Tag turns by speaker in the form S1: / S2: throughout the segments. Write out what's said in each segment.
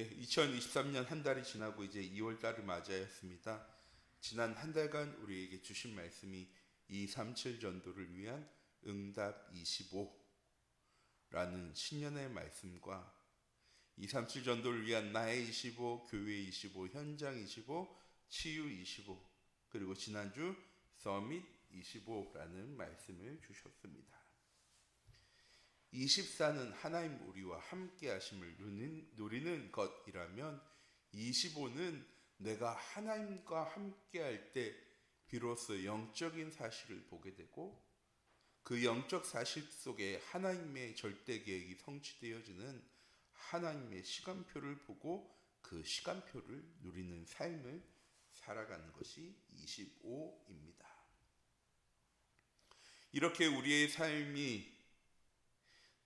S1: 2023년 한 달이 지나고 이제 2월 달을 맞이하였습니다. 지난 한 달간 우리에게 주신 말씀이 237 전도를 위한 응답 25라는 신년의 말씀과 237 전도를 위한 나의 25, 교회 25, 현장 25, 치유 25, 그리고 지난주 서밋 25라는 말씀을 주셨습니다. 24는 하나님 우리와 함께 하심을 누리는 것이라면 25는 내가 하나님과 함께 할 때 비로소 영적인 사실을 보게 되고 그 영적 사실 속에 하나님의 절대 계획이 성취되어지는 하나님의 시간표를 보고 그 시간표를 누리는 삶을 살아가는 것이 25입니다. 이렇게 우리의 삶이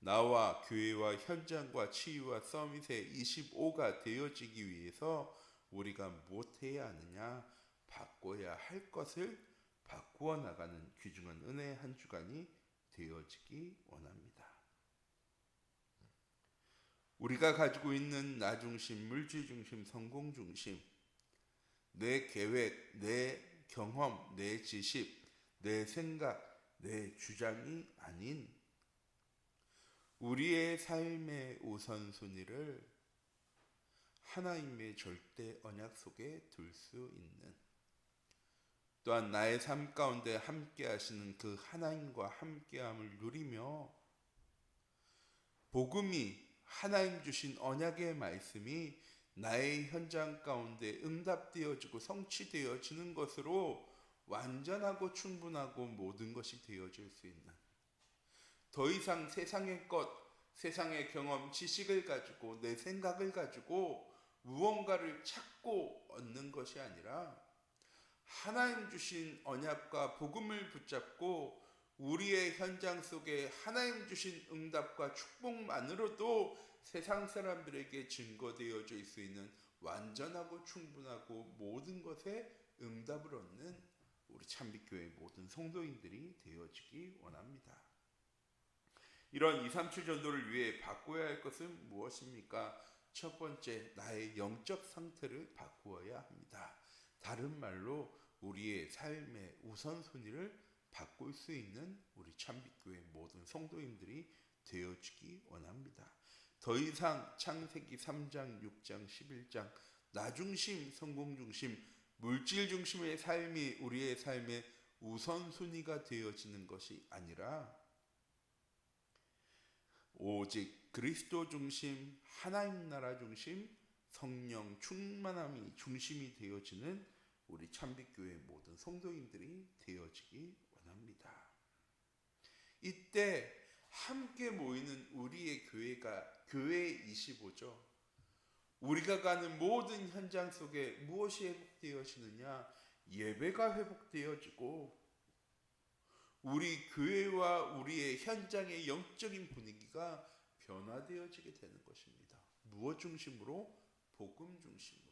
S1: 나와 교회와 현장과 치유와 서밋의 25가 되어지기 위해서 우리가 무엇해야 하느냐? 바꿔야 할 것을 바꾸어 나가는 귀중한 은혜의 한 주간이 되어지기 원합니다. 우리가 가지고 있는 나 중심, 물질 중심, 성공 중심, 내 계획, 내 경험, 내 지식, 내 생각, 내 주장이 아닌 우리의 삶의 우선순위를 하나님의 절대 언약 속에 둘 수 있는, 또한 나의 삶 가운데 함께 하시는 그 하나님과 함께함을 누리며 복음이 하나님 주신 언약의 말씀이 나의 현장 가운데 응답되어지고 성취되어지는 것으로 완전하고 충분하고 모든 것이 되어질 수 있는, 더 이상 세상의 것, 세상의 경험, 지식을 가지고 내 생각을 가지고 무언가를 찾고 얻는 것이 아니라 하나님 주신 언약과 복음을 붙잡고 우리의 현장 속에 하나님 주신 응답과 축복만으로도 세상 사람들에게 증거되어질 수 있는 완전하고 충분하고 모든 것에 응답을 얻는 우리 참빛교회 모든 성도인들이 되어지기 원합니다. 이런 237 전도를 위해 바꿔야 할 것은 무엇입니까? 첫 번째, 나의 영적 상태를 바꾸어야 합니다. 다른 말로 우리의 삶의 우선순위를 바꿀 수 있는 우리 참빛교회 모든 성도인들이 되어지기 원합니다. 더 이상 창세기 3장, 6장, 11장 나 중심, 성공 중심, 물질 중심의 삶이 우리의 삶의 우선순위가 되어지는 것이 아니라 오직 그리스도 중심, 하나님 나라 중심, 성령 충만함이 중심이 되어지는 우리 참빛교회 모든 성도인들이 되어지기 원합니다. 이때 함께 모이는 우리의 교회가 교회 25죠. 우리가 가는 모든 현장 속에 무엇이 회복되어지느냐? 예배가 회복되어지고 우리 교회와 우리의 현장의 영적인 분위기가 변화되어지게 되는 것입니다. 무엇 중심으로? 복음 중심으로.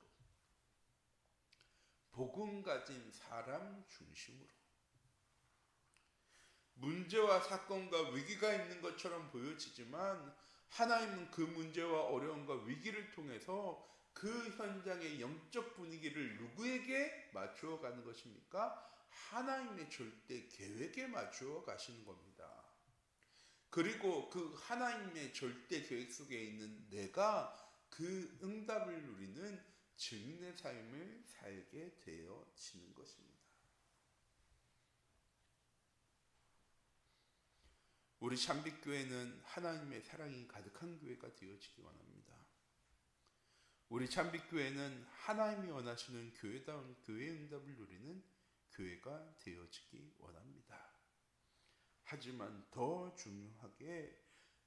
S1: 복음 가진 사람 중심으로. 문제와 사건과 위기가 있는 것처럼 보여지지만 하나님은 그 문제와 어려움과 위기를 통해서 그 현장의 영적 분위기를 누구에게 맞추어 가는 것입니까? 하나님의 절대 계획에 맞추어 가시는 겁니다. 그리고 그 하나님의 절대 계획 속에 있는 내가 그 응답을 누리는 증인의 삶을 살게 되어지는 것입니다. 우리 참빛교회는 하나님의 사랑이 가득한 교회가 되어지기 원합니다. 우리 참빛교회는 하나님이 원하시는 교회다운 교회의 응답을 누리는 교회가 되어지기 원합니다. 하지만 더 중요하게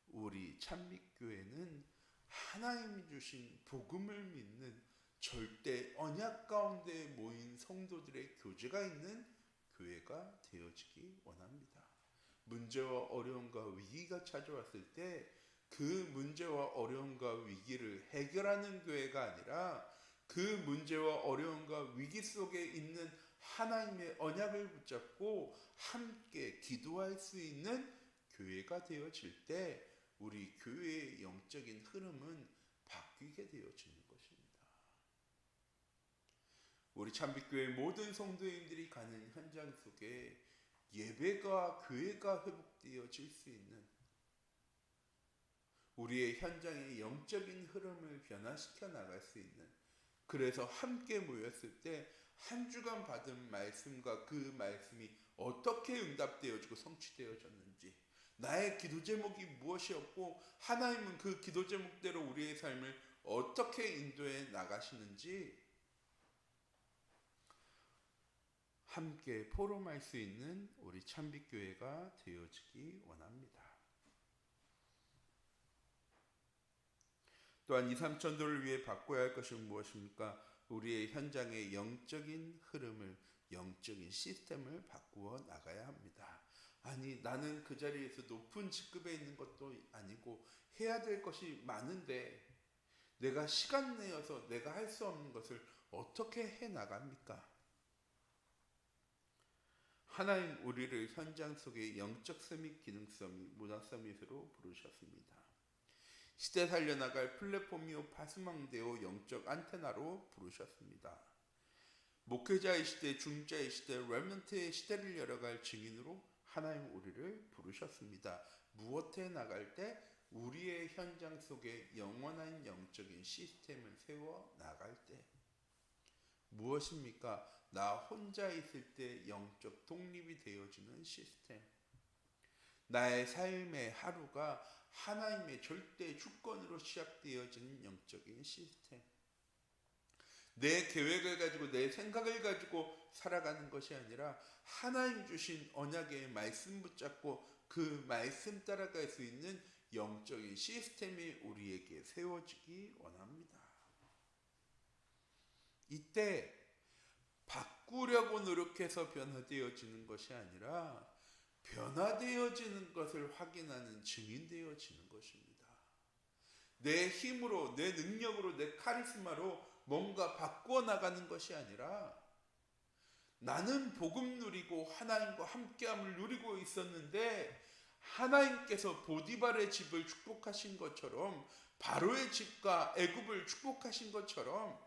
S1: 우리 참빛교회는 하나님이 주신 복음을 믿는 절대 언약 가운데 모인 성도들의 교제가 있는 교회가 되어지기 원합니다. 문제와 어려움과 위기가 찾아왔을 때 그 문제와 어려움과 위기를 해결하는 교회가 아니라 그 문제와 어려움과 위기 속에 있는 하나님의 언약을 붙잡고 함께 기도할 수 있는 교회가 되어질 때 우리 교회의 영적인 흐름은 바뀌어지기 바뀌게 되어지는 것입니다. 우리 참빛교회 모든 성도님들이 가는 현장 속에 예배가 교회가 회복되어질 수 있는 우리의 현장의 영적인 흐름을 변화시켜 나갈 수 있는, 그래서 함께 모였을 때 한 주간 받은 말씀과 그 말씀이 어떻게 응답되어지고 성취되어졌는지, 나의 기도 제목이 무엇이었고 하나님은 그 기도 제목대로 우리의 삶을 어떻게 인도해 나가시는지 함께 포럼할 수 있는 우리 참빛교회가 되어지기 원합니다. 또한 2, 3천도를 위해 바꿔야 할 것이 무엇입니까? 우리의 현장의 영적인 흐름을, 영적인 시스템을 바꾸어 나가야 합니다. 아니, 나는 그 자리에서 높은 직급에 있는 것도 아니고 해야 될 것이 많은데 내가 시간 내어서 내가 할 수 없는 것을 어떻게 해 나갑니까? 하나님 우리를 현장 속의 영적 서밋, 기능 서밋, 문화 서밋으로 부르셨습니다. 시대 살려나갈 플랫폼이요 파수망대요 영적 안테나로 부르셨습니다. 목회자의 시대, 중자의 시대, 렘넌트의 시대를 열어갈 증인으로 하나님 우리를 부르셨습니다. 무엇에 나갈 때? 우리의 현장 속에 영원한 영적인 시스템을 세워 나갈 때. 무엇입니까? 나 혼자 있을 때 영적 독립이 되어지는 시스템. 나의 삶의 하루가 하나님의 절대 주권으로 시작되어지는 영적인 시스템. 내 계획을 가지고 내 생각을 가지고 살아가는 것이 아니라 하나님 주신 언약의 말씀 붙잡고 그 말씀 따라갈 수 있는 영적인 시스템이 우리에게 세워지기 원합니다. 이때 바꾸려고 노력해서 변화되어지는 것이 아니라 변화되어지는 것을 확인하는 증인되어지는 것입니다. 내 힘으로, 내 능력으로, 내 카리스마로 뭔가 바꾸어 나가는 것이 아니라 나는 복음 누리고 하나님과 함께함을 누리고 있었는데 하나님께서 보디발의 집을 축복하신 것처럼, 바로의 집과 애굽을 축복하신 것처럼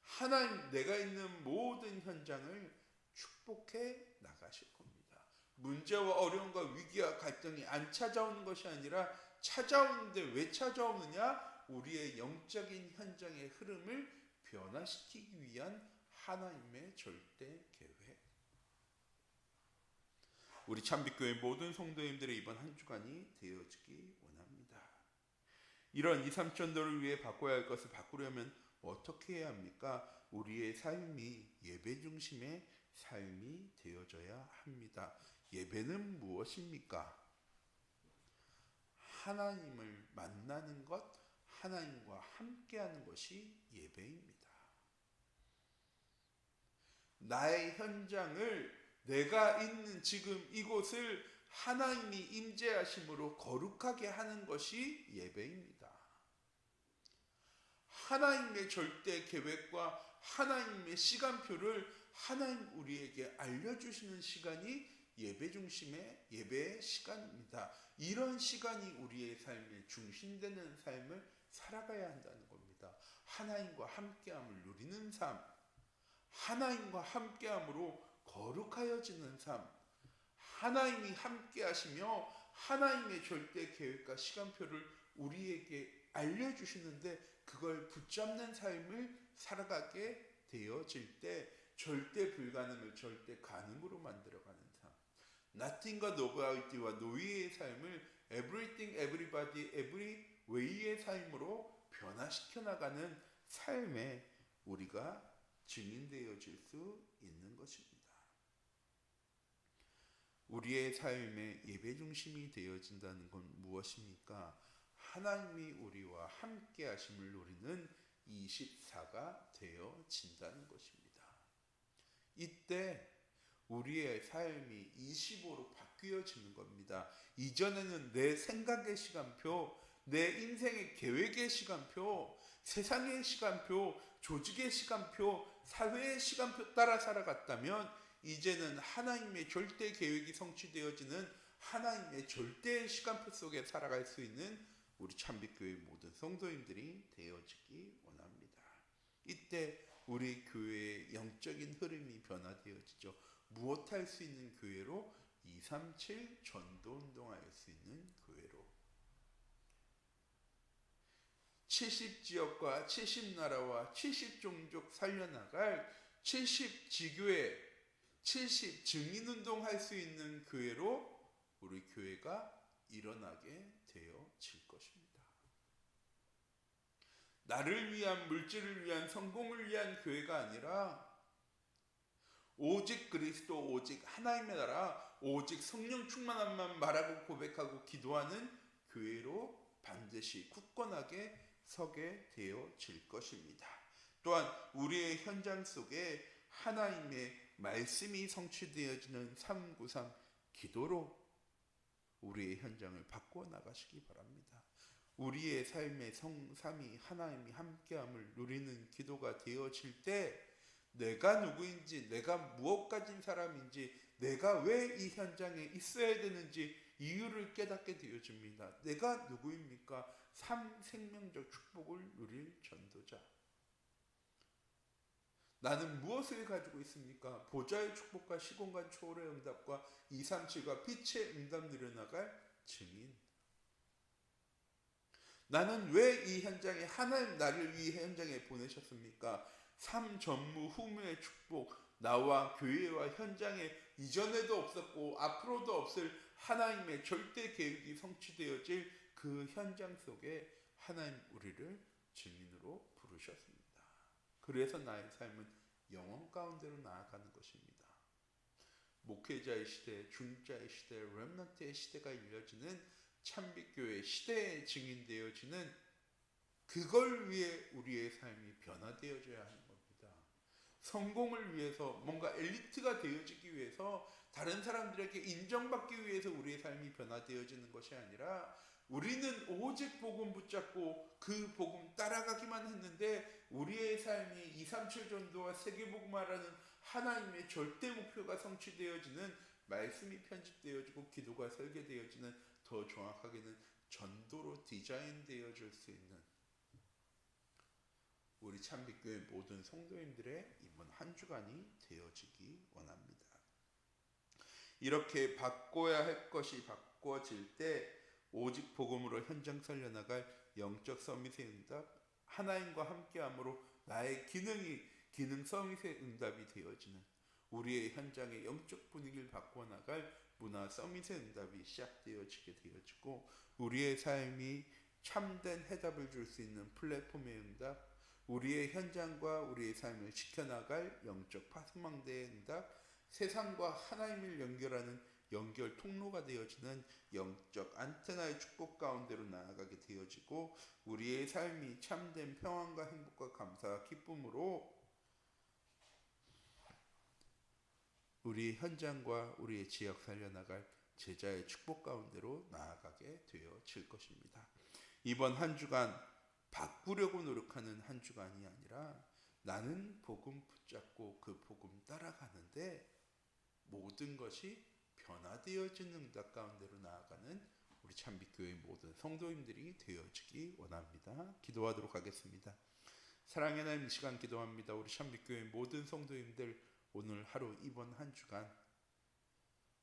S1: 하나님 내가 있는 모든 현장을 축복해 나가실 겁니다. 문제와 어려움과 위기와 갈등이 안 찾아오는 것이 아니라 찾아오는데 왜 찾아오느냐? 우리의 영적인 현장의 흐름을 변화시키기 위한 하나님의 절대 계획. 우리 참빛교회 모든 성도님들의 이번 한 주간이 되어지기 원합니다. 이런 2, 3천도를 위해 바꿔야 할 것을 바꾸려면 어떻게 해야 합니까? 우리의 삶이 예배 중심의 삶이 되어져야 합니다. 예배는 무엇입니까? 하나님을 만나는 것, 하나님과 함께하는 것이 예배입니다. 나의 현장을, 내가 있는 지금 이곳을 하나님이 임재하심으로 거룩하게 하는 것이 예배입니다. 하나님의 절대 계획과 하나님의 시간표를 하나님 우리에게 알려주시는 시간이 예배 중심의 예배의 시간입니다. 이런 시간이 우리의 삶의 중심되는 삶을 살아가야 한다는 겁니다. 하나님과 함께함을 누리는 삶, 하나님과 함께함으로 거룩하여지는 삶, 하나님이 함께하시며 하나님의 절대 계획과 시간표를 우리에게 알려주시는데 그걸 붙잡는 삶을 살아가게 되어질 때 절대 불가능을 절대 가능으로 만들어가는 삶, Nothing과 Nobody와 노예의 삶을 Everything, Everybody, Every Way의 삶으로 변화시켜 나가는 삶에 우리가 증인되어질 수 있는 것입니다. 우리의 삶의 예배 중심이 되어진다는 건 무엇입니까? 하나님이 우리와 함께 하심을 누리는 24가 되어진다는 것입니다. 이때 우리의 삶이 25로 바뀌어지는 겁니다. 이전에는 내 생각의 시간표, 내 인생의 계획의 시간표, 세상의 시간표, 조직의 시간표, 사회의 시간표 따라 살아갔다면 이제는 하나님의 절대 계획이 성취되어지는 하나님의 절대 시간표 속에 살아갈 수 있는 우리 참빛교회 모든 성도님들이 되어지기 원합니다. 이때 우리 교회의 영적인 흐름이 변화되어지죠. 무엇할 수 있는 교회로? 237 전도운동할 수 있는 교회로. 70지역과 70나라와 70종족 살려나갈 70지교회, 70 증인운동 할 수 있는 교회로 우리 교회가 일어나게 되어질 것입니다. 나를 위한, 물질을 위한, 성공을 위한 교회가 아니라 오직 그리스도, 오직 하나님의 나라, 오직 성령 충만함만 말하고 고백하고 기도하는 교회로 반드시 굳건하게 서게 되어질 것입니다. 또한 우리의 현장 속에 하나님의 말씀이 성취되어지는 393 기도로 우리의 현장을 바꾸어 나가시기 바랍니다. 우리의 삶의 성삼위 하나님이 함께함을 누리는 기도가 되어질 때 내가 누구인지, 내가 무엇 가진 사람인지, 내가 왜 이 현장에 있어야 되는지 이유를 깨닫게 되어집니다. 내가 누구입니까? 생명적 축복을 누릴 전도자. 나는 무엇을 가지고 있습니까? 보좌의 축복과 시공간 초월의 응답과 237과 빛의 응답 누려나갈 증인. 나는 왜 이 현장에, 하나님 나를 이 현장에 보내셨습니까? 삶 전무 후무의 축복, 나와 교회와 현장에 이전에도 없었고 앞으로도 없을 하나님의 절대 계획이 성취되어질 그 현장 속에 하나님 우리를 증인으로 부르셨습니다. 그래서 나의 삶은 영원 가운데로 나아가는 것입니다. 목회자의 시대, 중자의 시대, 렘넌트의 시대가 이어지는 참빛교회 시대에 증인되어지는 그걸 위해 우리의 삶이 변화되어져야 하는 겁니다. 성공을 위해서, 뭔가 엘리트가 되어지기 위해서, 다른 사람들에게 인정받기 위해서 우리의 삶이 변화되어지는 것이 아니라 우리는 오직 복음 붙잡고 그 복음 따라가기만 했는데 우리의 삶이 237 전도와 세계복음화라는 하나님의 절대 목표가 성취되어지는, 말씀이 편집되어지고 기도가 설계되어지는, 더 정확하게는 전도로 디자인되어질 수 있는 우리 참빛교회 모든 성도님들의 이번 한 주간이 되어지기 원합니다. 이렇게 바꿔야 할 것이 바꿔질 때 오직 복음으로 현장 살려나갈 영적 서밋의 응답, 하나님과 함께함으로 나의 기능 서밋의 응답이 되어지는, 우리의 현장의 영적 분위기를 바꿔 나갈 문화 서밋의 응답이 시작되어지게 되어지고, 우리의 삶이 참된 해답을 줄 수 있는 플랫폼의 응답, 우리의 현장과 우리의 삶을 지켜나갈 영적 파수망대의 응답, 세상과 하나님을 연결하는 연결 통로가 되어지는 영적 안테나의 축복 가운데로 나아가게 되어지고, 우리의 삶이 참된 평안과 행복과 감사와 기쁨으로 우리 현장과 우리의 지역 살려나갈 제자의 축복 가운데로 나아가게 되어질 것입니다. 이번 한 주간 바꾸려고 노력하는 한 주간이 아니라 나는 복음 붙잡고 그 복음 따라가는데 모든 것이 변화되어지는 응답 가운데로 나아가는 우리 참빛교회 모든 성도님들이 되어지기 원합니다. 기도하도록 하겠습니다. 사랑의 하나님, 이 시간 기도합니다. 우리 참빛교회 모든 성도님들 오늘 하루, 이번 한 주간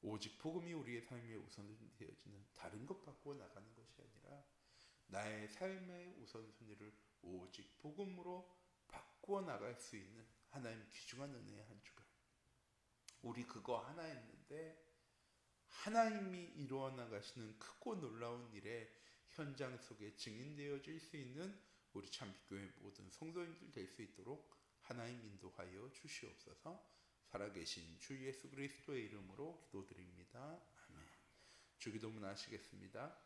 S1: 오직 복음이 우리의 삶의 우선순위 되어지는, 다른 것 바꾸어 나가는 것이 아니라 나의 삶의 우선순위를 오직 복음으로 바꾸어 나갈 수 있는 하나님 귀중한 은혜의 한 주간, 우리 그거 하나 했는데 하나님이 이루어 나가시는 크고 놀라운 일에 현장 속에 증인되어질 수 있는 우리 참빛교회 모든 성도님들 될 수 있도록 하나님 인도하여 주시옵소서. 살아계신 주 예수 그리스도의 이름으로 기도드립니다. 아멘. 주기도문 하시겠습니다.